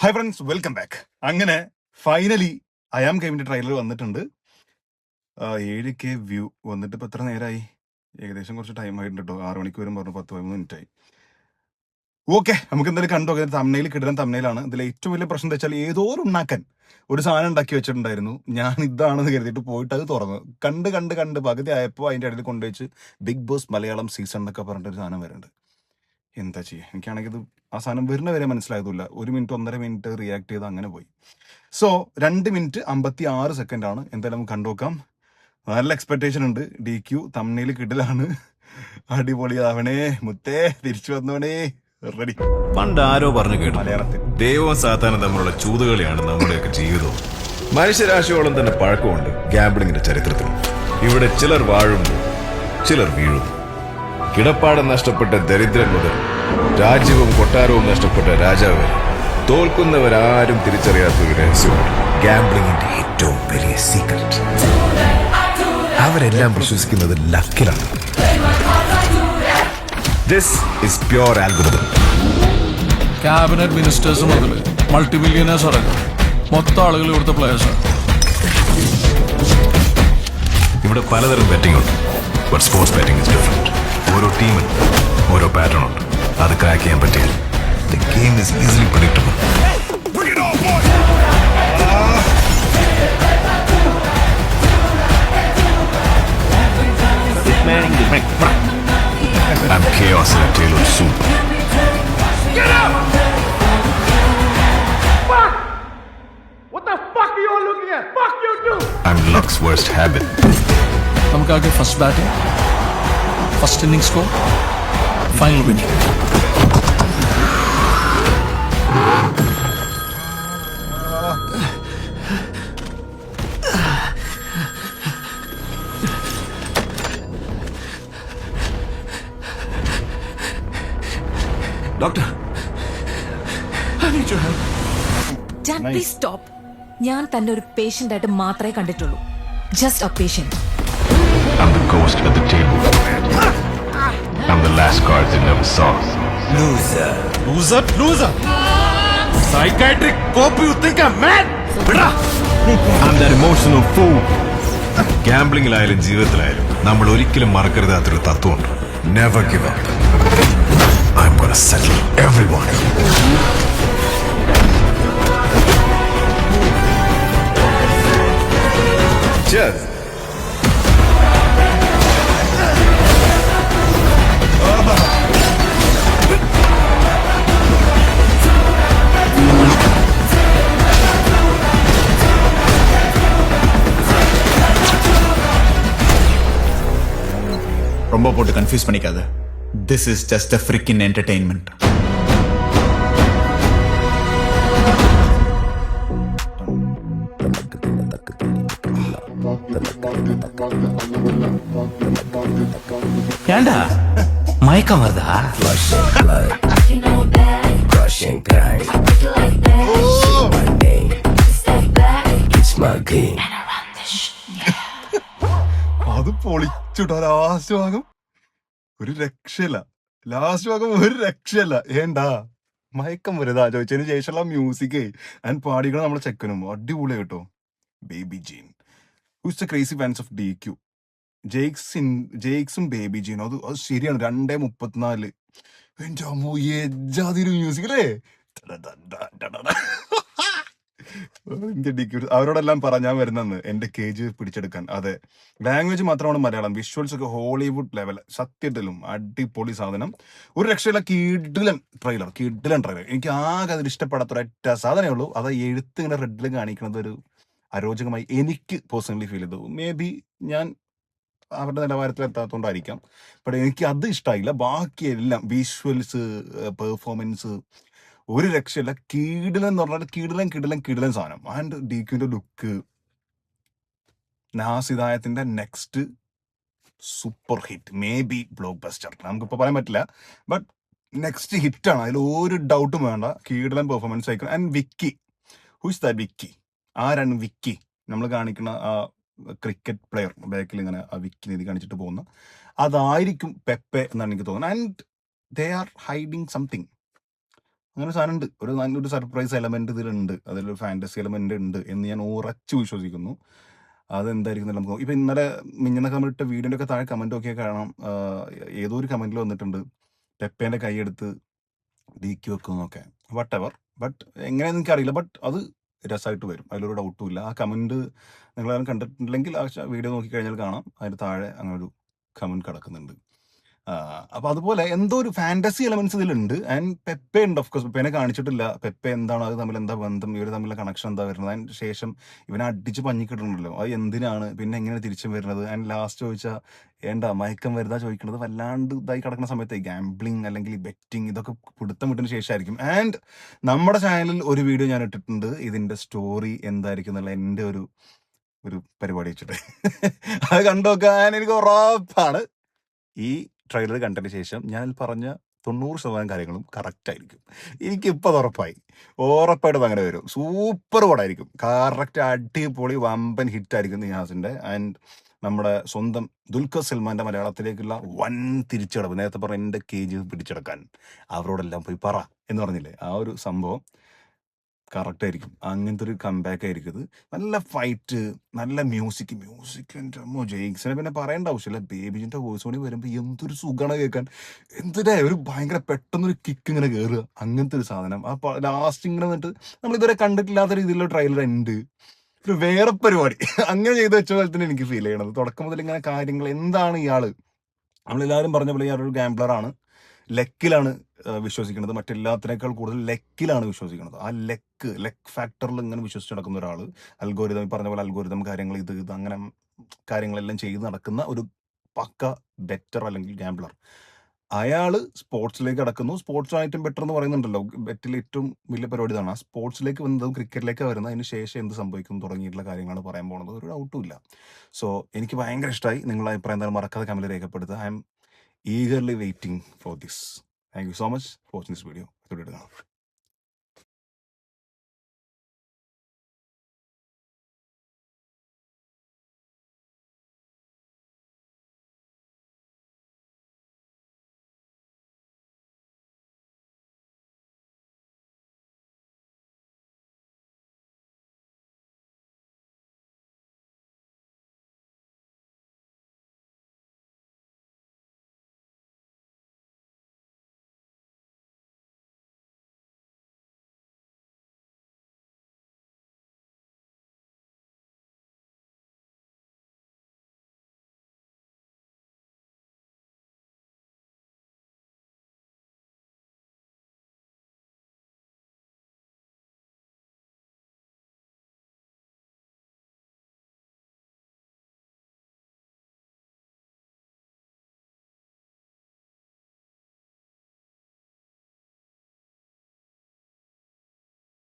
Hi friends, welcome back. അങ്ങനെ finally I am ഗെയിമിന്റെ trailer വന്നിട്ടുണ്ട്. 7K വ്യൂ വന്നിട്ട് ഇപ്പൊ എത്ര നേരമായി? ഏകദേശം കുറച്ച് ടൈം ആയിട്ടുണ്ട് കേട്ടോ. 6 മണിക്കൂറും പറഞ്ഞു 10-13 മിനിറ്റ് ആയി. ഓക്കെ, നമുക്ക് എന്തായാലും കണ്ടോ. തമ്മനയിൽ കിടലൻ തമ്മനയിലാണ്. ഇതിൽ ഏറ്റവും വലിയ പ്രശ്നം എന്താ വെച്ചാൽ ഏതോ ഒരു ഉണ്ടാക്കാൻ ഒരു സാധനം ഉണ്ടാക്കി വെച്ചിട്ടുണ്ടായിരുന്നു. ഞാൻ ഇതാണെന്ന് കരുതിയിട്ട് പോയിട്ട് അത് തുറന്നു കണ്ട് പകുതി ആയപ്പോൾ അതിന്റെ ഇടയിൽ കൊണ്ടുവച്ച് ബിഗ് ബോസ് മലയാളം സീസൺ എന്നൊക്കെ പറഞ്ഞിട്ടൊരു സാധനം വരുന്നുണ്ട്. എന്താ ചെയ്യുക, എനിക്കാണെങ്കിൽ ഇത് ആ സാധനം വരുന്ന വരെ മനസ്സിലായതില്ല. 1 മിനിറ്റ് 1.5 മിനിറ്റ് റിയാക്ട് ചെയ്ത് അങ്ങനെ പോയി. സോ 2 മിനിറ്റ് 56 സെക്കൻഡ് ആണ്. എന്തായാലും നമുക്ക് കണ്ടുനോക്കാം. നല്ല എക്സ്പെക്ടേഷൻ ഉണ്ട്. DQ തമ്മനയിൽ കിടലാണ്. അടിപൊളിയാവണേ മുത്തേ, തിരിച്ചു വന്നോണേ. റെഡി. പണ്ട് ആരോ പറഞ്ഞു കേട്ടു, മലയാളത്തിൽ ദൈവവും സാത്താനും തമ്മിലുള്ള ചൂതുകളിയാണ് നമ്മുടെയൊക്കെ ജീവിതവും. മനുഷ്യരാശിയോളം തന്നെ പഴക്കമുണ്ട് ഗാംബ്ലിങ്ങിന്റെ ചരിത്രത്തിൽ. ഇവിടെ ചിലർ വാഴുന്നു, ചിലർ വീഴുന്നു. കിടപ്പാടം നഷ്ടപ്പെട്ട ദരിദ്രൻ മുതൽ രാജ്യവും കൊട്ടാരവും നഷ്ടപ്പെട്ട രാജാവ് വരെ തോൽക്കുന്നവരാരും തിരിച്ചറിയാത്തൊരു രഹസ്യമുണ്ട്. ഗാംബ്ലിങ്ങിന്റെ ഏറ്റവും വലിയ സീക്രട്ട്. അവരെല്ലാം വിശ്വസിക്കുന്നത് ലക്കിലാണ്. This is pure algorithm. Cabinet ministers മുതൽ മൾട്ടി മില്യനേഴ്സ് അടക്കം മൊത്തം ആളുകൾ ഇവിടുത്തെ പ്ലേയേഴ്സാണ്. ഇവിടെ പലതരം ബെറ്റിംഗ് ഉണ്ട്. But sports betting is different. ഓരോ ടീമിനും ഓരോ പാറ്റേൺ ഉണ്ട്. അത് ക്രാക്ക് ചെയ്യാൻ പറ്റിയാൽ the game is easily predictable. I'm chaos in a tailored suit. Get up! Fuck! What the fuck are you all looking at? Fuck you too! I'm luck's worst habit. നമുക്കാകെ first batting, first inning score, final winning. Doctor, I need your help. Jaan, please stop. ഞാൻ തന്നെ ഒരു patient ആയിട്ട് മാത്രമേ കണ്ടിട്ടുള്ളൂ. Just a patient. I'm the ghost at the table. I'm the last card they never saw. Loser! Psychiatric cop you think I'm mad? I'm that emotional fool. ഗാംബ്ലിംഗിലായാലും ജീവിതത്തിലായാലും നമ്മൾ ഒരിക്കലും മറക്കരുതാത്തൊരു തത്വമുണ്ട്. Never give up. I'm gonna settle everyone. Cheers. ரொம்ப போட்டு confuse பண்ணிக்காத. This is just a freaking entertainment. ஏண்டா மயக்கம் வருதா? അത് പൊളിച്ചുട്ടോ. Last ഭാഗം ഒരു രക്ഷയില്ല. ഏണ്ടാ മയക്കം വരുതാ ചോദിച്ചതിന് ശേഷമുള്ള മ്യൂസിക് ആൻഡ് പാടിക്കണം നമ്മളെ ചെക്കനും അടിപൊളി കേട്ടോ. Baby Jean, who's the crazy fans of DQ. ജെയ്ക്സും ബേബി ജീനും അത് ശരിയാണ്. 2:34. എന്റെ അമ്മോ, ഏജാതിരു മ്യൂസിക് അല്ലേ. എന്റെ DQ അവരോടെല്ലാം പറഞ്ഞാൽ വരുന്നെന്ന് എന്റെ കേജ് പിടിച്ചെടുക്കാൻ. അതെ, ലാംഗ്വേജ് മാത്രമാണ് മലയാളം. വിഷ്വൽസ് ഒക്കെ ഹോളിവുഡ് ലെവൽ. സത്യത്തിലും അടിപൊളി സാധനം. ഒരു രക്ഷയുള്ള കിടിലൻ ട്രെയിലർ. എനിക്ക് ആകെ അതിൽ ഇഷ്ടപ്പെടാത്ത ഒരൊറ്റ സാധനമേ ഉള്ളൂ. അത് എഴുത്ത് ഇങ്ങനെ റെഡിൽ കാണിക്കുന്നത് ഒരു അരോചകമായി എനിക്ക് പേഴ്സണലി ഫീൽ ചെയ്തു. മേ ബി ഞാൻ അവരുടെ നിലവാരത്തിൽ എത്താത്തതുകൊണ്ടായിരിക്കാം. ബട്ട് എനിക്ക് അത് ഇഷ്ടമായില്ല. ബാക്കിയെല്ലാം വിഷ്വൽസ്, പെർഫോമൻസ് ഒരു രക്ഷയില്ല. കീടിലൻ എന്ന് പറഞ്ഞാൽ കിടിലൻ സാധനം. ആൻഡ് DQന്റെ ലുക്ക്, നാസ് ഹിദായത്തിന്റെ next super hit, may be blockbuster, നമുക്കിപ്പോൾ പറയാൻ പറ്റില്ല. ബട്ട് നെക്സ്റ്റ് ഹിറ്റാണ്, അതിൽ ഒരു ഡൗട്ടും വേണ്ട. കീടിലൻ പെർഫോമൻസ് ആയിരിക്കും. ആൻഡ് വിക്കി, ഹൂസ് ദാറ്റ് വിക്കി? ആരാണ് വിക്കി? നമ്മൾ കാണിക്കുന്ന ആ ക്രിക്കറ്റ് പ്ലെയർ ബാക്കിൽ ഇങ്ങനെ ആ വിക്കി നീതി കാണിച്ചിട്ട് പോകുന്ന അതായിരിക്കും പെപ്പെ എന്നാണ് എനിക്ക് തോന്നുന്നത്. And they are hiding something. അങ്ങനെ ഒരു സാധനം ഉണ്ട്, ഒരു നല്ലൊരു സർപ്രൈസ് എലമെന്റ് ഇതിലുണ്ട്, അതിലൊരു ഫാന്റസി എലമെന്റ് ഉണ്ട് എന്ന് ഞാൻ ഉറച്ചു വിശ്വസിക്കുന്നു. അതെന്തായിരിക്കും എന്ന് നമുക്ക് ഇപ്പൊ ഇന്നലെ മിഞ്ഞന്നൊക്കെ നമ്മൾ ഇട്ട വീഡിയോന്റെ ഒക്കെ താഴെ കമന്റ് ഒക്കെ കാണാം. ഏതോ ഒരു കമന്റിൽ വന്നിട്ടുണ്ട് പെപ്പേന്റെ കൈയെടുത്ത് ഡീക്കി വെക്കുന്നൊക്കെ, വട്ട് എവർ. ബട്ട് എങ്ങനെയാണെന്ന് എനിക്കറിയില്ല, ബട്ട് അത് രസമായിട്ട് വരും, അതിലൊരു ഡൗട്ടും ഇല്ല. ആ കമന്റ് നിങ്ങളാരും കണ്ടിട്ടില്ലെങ്കിൽ ആ വീഡിയോ നോക്കിക്കഴിഞ്ഞാൽ കാണാം, അതിന് താഴെ അങ്ങനെ ഒരു കമന്റ് കിടക്കുന്നുണ്ട്. അപ്പൊ അതുപോലെ എന്തോ ഒരു ഫാന്റസി എലമെന്റ്സ് ഇതിലുണ്ട്. ആൻഡ് പെപ്പെ ഉണ്ട്, ഓഫ് കോഴ്സ് പെപ്പേനെ കാണിച്ചിട്ടില്ല. പെപ്പെ എന്താണ്, അത് തമ്മിൽ എന്താ ബന്ധം, ഇവർ തമ്മിലുള്ള കണക്ഷൻ എന്താ വരുന്നത്, അതിന് ശേഷം ഇവനെ അടിച്ച് പഞ്ഞിക്കിട്ടുണ്ടല്ലോ, അത് എന്തിനാണ്, പിന്നെ എങ്ങനെയാണ് തിരിച്ചും വരുന്നത്. ആൻഡ് ലാസ്റ്റ് ചോദിച്ചാൽ ഏണ്ട മയക്കം വരുതാ ചോദിക്കുന്നത്, വല്ലാണ്ട് ഇതായി കിടക്കുന്ന സമയത്ത് ഗാംബ്ലിങ് അല്ലെങ്കിൽ ബെറ്റിംഗ് ഇതൊക്കെ പിടുത്തം വിട്ടതിന് ശേഷമായിരിക്കും. ആൻഡ് നമ്മുടെ ചാനലിൽ ഒരു വീഡിയോ ഞാൻ ഇട്ടിട്ടുണ്ട്, ഇതിന്റെ സ്റ്റോറി എന്തായിരിക്കും എന്നുള്ള എൻ്റെ ഒരു പരിപാടി വെച്ചിട്ട് അത് കണ്ടുനോക്കാൻ എനിക്ക് ഉറപ്പാണ് ഈ ട്രെയിലർ കണ്ടതിന് ശേഷം ഞാൻ പറഞ്ഞ 90% കാര്യങ്ങളും കറക്റ്റ് ആയിരിക്കും. എനിക്കിപ്പോൾ ഉറപ്പായിട്ടും അങ്ങനെ വരും. സൂപ്പർ പടമായിരിക്കും, കറക്റ്റ് അടിപൊളി വമ്പൻ ഹിറ്റായിരിക്കും നിഹാസിന്റെ. ആൻഡ് നമ്മുടെ സ്വന്തം ദുൽഖർ സൽമാന്റെ മലയാളത്തിലേക്കുള്ള വൻ തിരിച്ചടവ്, നേരത്തെ പറഞ്ഞ എൻ്റെ കേജ് പിടിച്ചെടുക്കാൻ അവരോടെല്ലാം പോയി പറ എന്ന് പറഞ്ഞില്ലേ, ആ ഒരു സംഭവം കറക്റ്റ് ആയിരിക്കും. അങ്ങനത്തെ ഒരു കംബാക്ക് ആയിരിക്കും ഇത്. നല്ല ഫൈറ്റ്, നല്ല മ്യൂസിക് എൻ്റെ അമ്മോ, ജെയ്ക്സിനെ പിന്നെ പറയേണ്ട ആവശ്യമില്ല. ബേബിജിന്റെ വോയിസ് കൂടി വരുമ്പോൾ എന്തൊരു സുഖമാണ് കേൾക്കാൻ. എന്തിനാ ഒരു ഭയങ്കര പെട്ടെന്നൊരു കിക്ക് ഇങ്ങനെ കയറുക, അങ്ങനത്തെ ഒരു സാധനം. ആ ലാസ്റ്റ് ഇങ്ങനെ വന്നിട്ട് നമ്മൾ ഇതുവരെ കണ്ടിട്ടില്ലാത്ത രീതിയിലുള്ള ട്രെയിലർ ഉണ്ട്, ഒരു വേറെ പരിപാടി അങ്ങനെ ചെയ്ത് വെച്ച പോലെ തന്നെ എനിക്ക് ഫീൽ ചെയ്യണത്. തുടക്കം മുതൽ ഇങ്ങനെ കാര്യങ്ങൾ എന്താണ് ഇയാള്, നമ്മളെല്ലാവരും പറഞ്ഞ പോലെ ഇയാളൊരു ഗാംബ്ലറാണ്, ലെക്കിലാണ് വിശ്വസിക്കുന്നത്, മറ്റെല്ലാത്തിനേക്കാൾ കൂടുതൽ ലെക്കിലാണ് വിശ്വസിക്കുന്നത്. ആ ലെക്ക് ഫാക്ടറിൽ ഇങ്ങനെ വിശ്വസിച്ച് നടക്കുന്ന ഒരാൾ, അൽഗോരിതം പറഞ്ഞ പോലെ അൽഗോരിതം കാര്യങ്ങൾ ഇത് അങ്ങനെ കാര്യങ്ങളെല്ലാം ചെയ്ത് നടക്കുന്ന ഒരു പക്ക ബെറ്റർ അല്ലെങ്കിൽ ഗാംബ്ലർ. അയാള് സ്പോർട്സിലേക്ക് കടക്കുന്നു. സ്പോർട്സായിട്ടും ബെറ്റർ എന്ന് പറയുന്നുണ്ടല്ലോ, ബെറ്റിൽ ഏറ്റവും വലിയ പരിപാടി ഇതാണ്. ആ സ്പോർട്സിലേക്ക് വന്നതും ക്രിക്കറ്റിലേക്ക് വരുന്നത്, അതിന് ശേഷം എന്ത് സംഭവിക്കും തുടങ്ങിയിട്ടുള്ള കാര്യങ്ങളാണ് പറയാൻ പോകുന്നത്. ഒരു ഡൗട്ടും ഇല്ല. സോ എനിക്ക് ഭയങ്കര ഇഷ്ടമായി. നിങ്ങളുടെ അഭിപ്രായം എന്തായാലും മറക്കാതെ കമന്റ് രേഖപ്പെടുത്തുക. I M eagerly waiting for this. Thank you so much for watching this video.